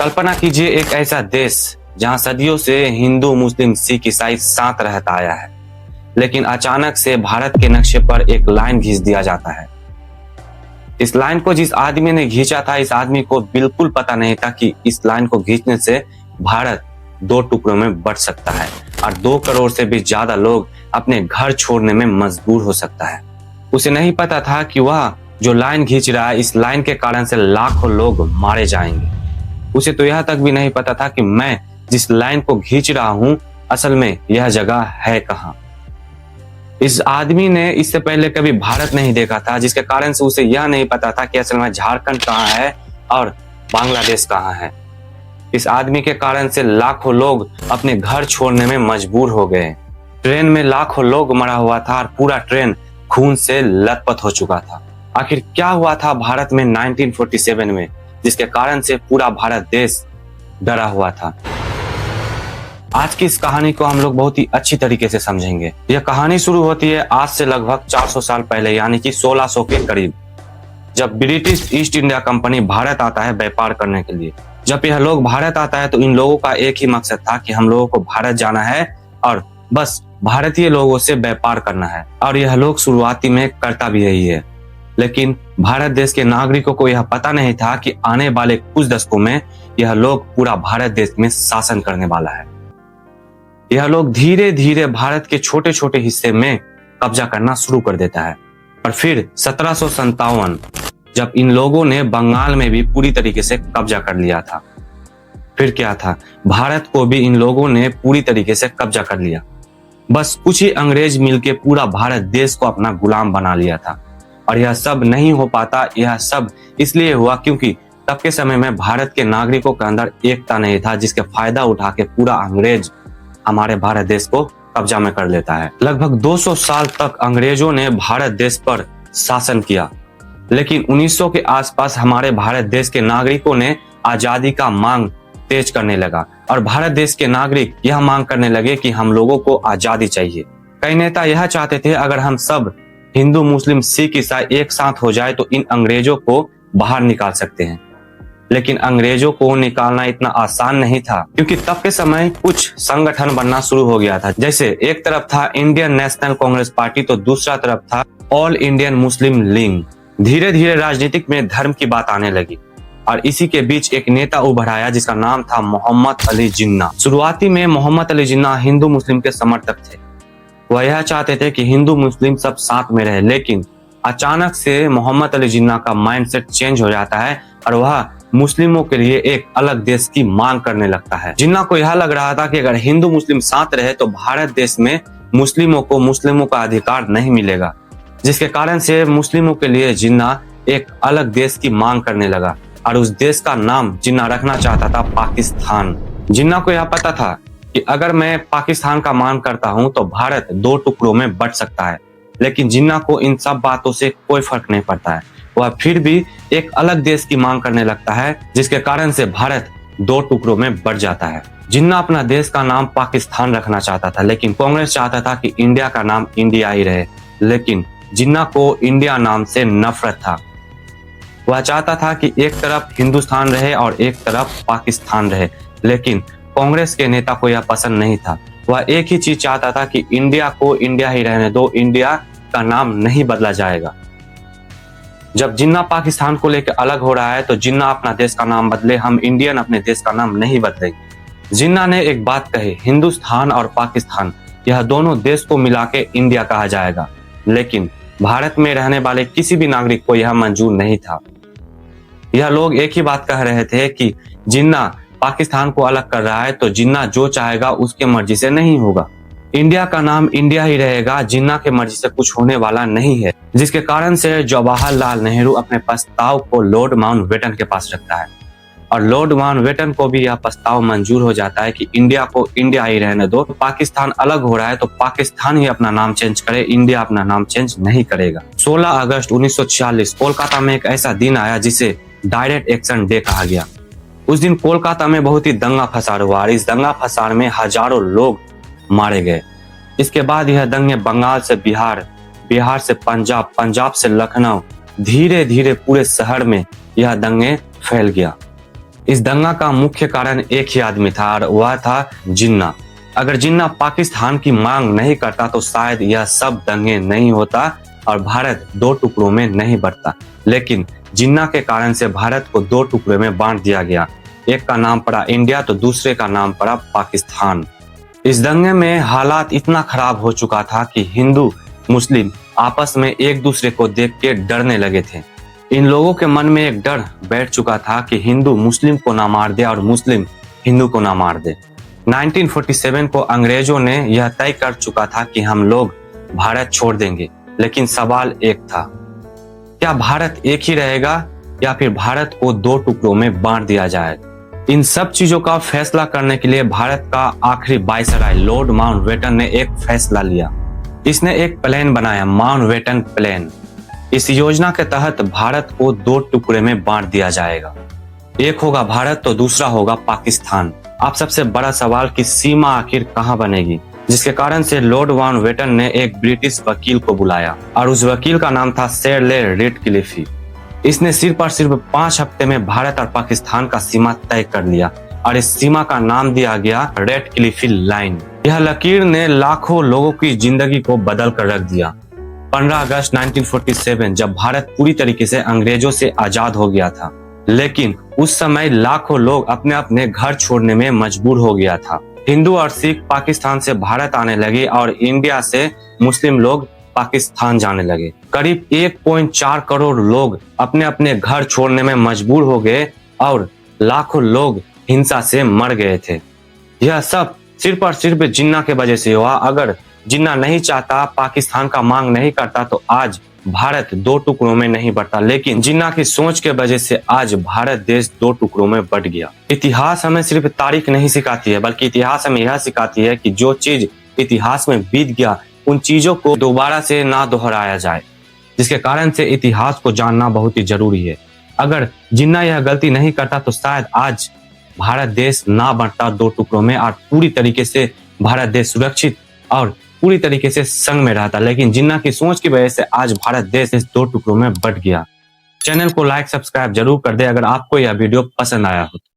कल्पना कीजिए एक ऐसा देश जहां सदियों से हिंदू मुस्लिम सिख ईसाई साथ रहता आया है, लेकिन अचानक से भारत के नक्शे पर एक लाइन खींच दिया जाता है। इस लाइन को जिस आदमी ने खींचा था, इस आदमी को बिल्कुल पता नहीं था कि इस लाइन को खींचने से भारत दो टुकड़ों में बंट सकता है और 2 करोड़ से भी ज्यादा लोग अपने घर छोड़ने में मजबूर हो सकता है। उसे नहीं पता था कि वह जो लाइन खींच रहा है, इस लाइन के कारण से लाखों लोग मारे जाएंगे। उसे तो यह तक भी नहीं पता था कि मैं जिस लाइन को खींच रहा हूं, असल में यह जगह है कहां। इस आदमी ने इससे पहले कभी भारत नहीं देखा था, जिसके कारण से उसे यह नहीं पता था कि असल में झारखंड कहां है और बांग्लादेश कहां है। इस आदमी के कारण से लाखों लोग अपने घर छोड़ने में मजबूर हो गए। ट्रेन में लाखों लोग मरा हुआ था और पूरा ट्रेन खून से लथपथ हो चुका था। आखिर क्या हुआ था भारत में 1947 में, जिसके कारण से पूरा भारत देश डरा हुआ था। आज की इस कहानी को हम लोग बहुत ही अच्छी तरीके से समझेंगे। यह कहानी शुरू होती है आज से लगभग 400 साल पहले, यानी कि 1600 के करीब, जब British east India company Bharat आता है व्यापार करने के लिए। जब यह लोग भारत आता है तो इन लोगों का एक ही मकसद था कि हम लोगों को भारत जाना है और बस भारतीय लोगों से व्यापार करना है, और यह लोग शुरुआती में करता भी यही है। लेकिन भारत देश के नागरिकों को यह पता नहीं था कि आने वाले कुछ दशकों में यह लोग पूरा भारत देश में शासन करने वाला है। यह लोग धीरे धीरे भारत के छोटे छोटे हिस्से में कब्जा करना शुरू कर देता है। और फिर 1757 जब इन लोगों ने बंगाल में भी पूरी तरीके से कब्जा कर लिया था। फिर क्या था, भारत को भी इन लोगों ने पूरी तरीके से कब्जा कर लिया। बस कुछ ही अंग्रेज मिलके पूरा भारत देश को अपना गुलाम बना लिया था। और यह सब नहीं हो पाता, यह सब इसलिए हुआ क्योंकि तब के समय में भारत के नागरिकों के अंदर एकता नहीं था, जिसके फायदा उठा के पूरा अंग्रेज हमारे भारत देश को कब्जा में कर लेता है। लगभग 200 साल तक अंग्रेजों ने भारत देश पर शासन किया, लेकिन 1900 के आसपास हमारे भारत देश के नागरिकों ने आजादी का मांग तेज करने लगा और भारत देश के नागरिक यह मांग करने लगे कि हम लोगों को आजादी चाहिए। कई नेता यह चाहते थे अगर हम सब हिंदू मुस्लिम सिख ईसाई एक साथ हो जाए तो इन अंग्रेजों को बाहर निकाल सकते हैं। लेकिन अंग्रेजों को निकालना इतना आसान नहीं था, क्योंकि तब के समय कुछ संगठन बनना शुरू हो गया था। जैसे एक तरफ था इंडियन नेशनल कांग्रेस पार्टी, तो दूसरा तरफ था ऑल इंडियन मुस्लिम लीग। धीरे धीरे राजनीतिक में धर्म की बात आने लगी और इसी के बीच एक नेता उभर आया जिसका नाम था मोहम्मद अली जिन्ना। शुरुआती में मोहम्मद अली जिन्ना हिंदू मुस्लिम के समर्थक थे। वह यह चाहते थे कि हिंदू मुस्लिम सब साथ में रहे, लेकिन अचानक से मोहम्मद अली जिन्ना का माइंडसेट चेंज हो जाता है और वह मुस्लिमों के लिए एक अलग देश की मांग करने लगता है। जिन्ना को यह लग रहा था कि अगर हिंदू मुस्लिम साथ रहे तो भारत देश में मुस्लिमों का अधिकार नहीं मिलेगा, जिसके कारण से मुस्लिमों के लिए जिन्ना एक अलग देश की मांग करने लगा और उस देश का नाम जिन्ना रखना चाहता था पाकिस्तान। जिन्ना को यह पता था कि अगर मैं पाकिस्तान का मांग करता हूं तो भारत 2 टुकड़ों में बंट सकता है, लेकिन जिन्ना को इन सब बातों से कोई फर्क नहीं पड़ता है। वह फिर भी एक अलग देश की मांग करने लगता है, जिसके कारण से भारत 2 टुकड़ों में बंट जाता है। जिन्ना अपना देश का नाम पाकिस्तान रखना चाहता था, लेकिन कांग्रेस चाहता था कि इंडिया का नाम इंडिया ही रहे। लेकिन जिन्ना को इंडिया नाम से नफरत था। वह चाहता था कि एक तरफ हिंदुस्तान रहे और एक तरफ पाकिस्तान रहे, लेकिन कांग्रेस के नेता को यह पसंद नहीं था। वह एक ही चीज चाहता था कि इंडिया को इंडिया ही रहने दो, इंडिया का नाम नहीं बदला जाएगा। जब जिन्ना पाकिस्तान को लेकर अलग हो रहा है तो जिन्ना अपना देश का नाम बदले, हम इंडियन अपने देश का नाम नहीं बदलेंगे। जिन्ना ने एक बात कही, हिंदुस्तान और पाकिस्तान यह दोनों देश को मिला के इंडिया कहा जाएगा, लेकिन भारत में रहने वाले किसी भी नागरिक को यह मंजूर नहीं था। यह लोग एक ही बात कह रहे थे कि जिन्ना पाकिस्तान को अलग कर रहा है तो जिन्ना जो चाहेगा उसके मर्जी से नहीं होगा, इंडिया का नाम इंडिया ही रहेगा, जिन्ना के मर्जी से कुछ होने वाला नहीं है। जिसके कारण से जवाहरलाल नेहरू अपने प्रस्ताव को लॉर्ड माउंटबेटन के पास रखता है और लॉर्ड माउंटबेटन को भी यह प्रस्ताव मंजूर हो जाता है कि इंडिया को इंडिया ही रहने दो। पाकिस्तान अलग हो रहा है तो पाकिस्तान ही अपना नाम चेंज करे, इंडिया अपना नाम चेंज नहीं करेगा। 16 अगस्त 1946 कोलकाता में एक ऐसा दिन आया जिसे डायरेक्ट एक्शन डे कहा गया। उस दिन कोलकाता में बहुत ही दंगा फसाद हुआ और इस दंगा फसाद में हजारों लोग मारे गए। इसके बाद यह दंगे बंगाल से बिहार, बिहार से पंजाब, पंजाब से लखनऊ, धीरे धीरे पूरे शहर में यह दंगे फैल गया। इस दंगा का मुख्य कारण एक ही आदमी था और वह था जिन्ना। अगर जिन्ना पाकिस्तान की मांग नहीं करता तो शायद यह सब दंगे नहीं होता और भारत दो टुकड़ों में नहीं बंटता। लेकिन जिन्ना के कारण से भारत को दो टुकड़े में बांट दिया गया। एक का नाम पड़ा इंडिया तो दूसरे का नाम पड़ा पाकिस्तान। इस दंगे में हालात इतना खराब हो चुका था कि हिंदू मुस्लिम आपस में एक दूसरे को देख के डरने लगे थे। इन लोगों के मन में एक डर बैठ चुका था कि हिंदू मुस्लिम को ना मार दे और मुस्लिम हिंदू को ना मार दे। 1947 को अंग्रेजों ने यह तय कर चुका था कि हम लोग भारत छोड़ देंगे, लेकिन सवाल एक था, क्या भारत एक ही रहेगा या फिर भारत को दो टुकड़ों में बांट दिया जाएगा? इन सब चीजों का फैसला करने के लिए भारत का आखिरी वायसराय लॉर्ड माउंटबेटन ने एक फैसला लिया। इसने एक प्लान बनाया, माउंटबेटन प्लान। इस योजना के तहत भारत को दो टुकड़े में बांट दिया जाएगा। एक होगा भारत तो दूसरा होगा पाकिस्तान। अब सबसे बड़ा सवाल कि सीमा आखिर कहां बनेगी, जिसके कारण से लॉर्ड माउंटबेटन ने एक ब्रिटिश वकील को बुलाया और उस वकील का नाम था सर ले रेडक्लिफ। इसने सिर्फ 5 हफ्ते में भारत और पाकिस्तान का सीमा तय कर लिया और इस सीमा का नाम दिया गया रेडक्लिफ लाइन। यह लकीर ने लाखों लोगों की जिंदगी को बदल कर रख दिया। 15 अगस्त 1947 जब भारत पूरी तरीके से अंग्रेजों से आजाद हो गया था, लेकिन उस समय लाखों लोग अपने अपने घर छोड़ने में मजबूर हो गया था। हिंदू और सिख पाकिस्तान से भारत आने लगे और इंडिया से मुस्लिम लोग पाकिस्तान जाने लगे। करीब 1.4 करोड़ लोग अपने अपने घर छोड़ने में मजबूर हो गए और लाखों लोग हिंसा से मर गए थे। यह सब सिर्फ और सिर्फ जिन्ना के वजह से हुआ। अगर जिन्ना नहीं चाहता, पाकिस्तान का मांग नहीं करता तो आज भारत दो टुकड़ों में नहीं बंटता। लेकिन जिन्ना की सोच के वजह से आज भारत देश दो टुकड़ों में बंट गया। इतिहास हमें सिर्फ तारीख नहीं सिखाती है, बल्कि इतिहास हमें यह सिखाती है कि जो चीज इतिहास में बीत गया उन चीजों को दोबारा से ना दोहराया जाए, जिसके कारण से इतिहास को जानना बहुत ही जरूरी है। अगर जिन्ना यह गलती नहीं करता तो शायद आज भारत देश ना बंटता दो टुकड़ों में और पूरी तरीके से भारत देश सुरक्षित और पूरी तरीके से संग में रहता। लेकिन जिन्ना की सोच की वजह से आज भारत देश इस दो टुकड़ों में बंट गया। चैनल को लाइक सब्सक्राइब जरूर कर दे अगर आपको यह वीडियो पसंद आया हो।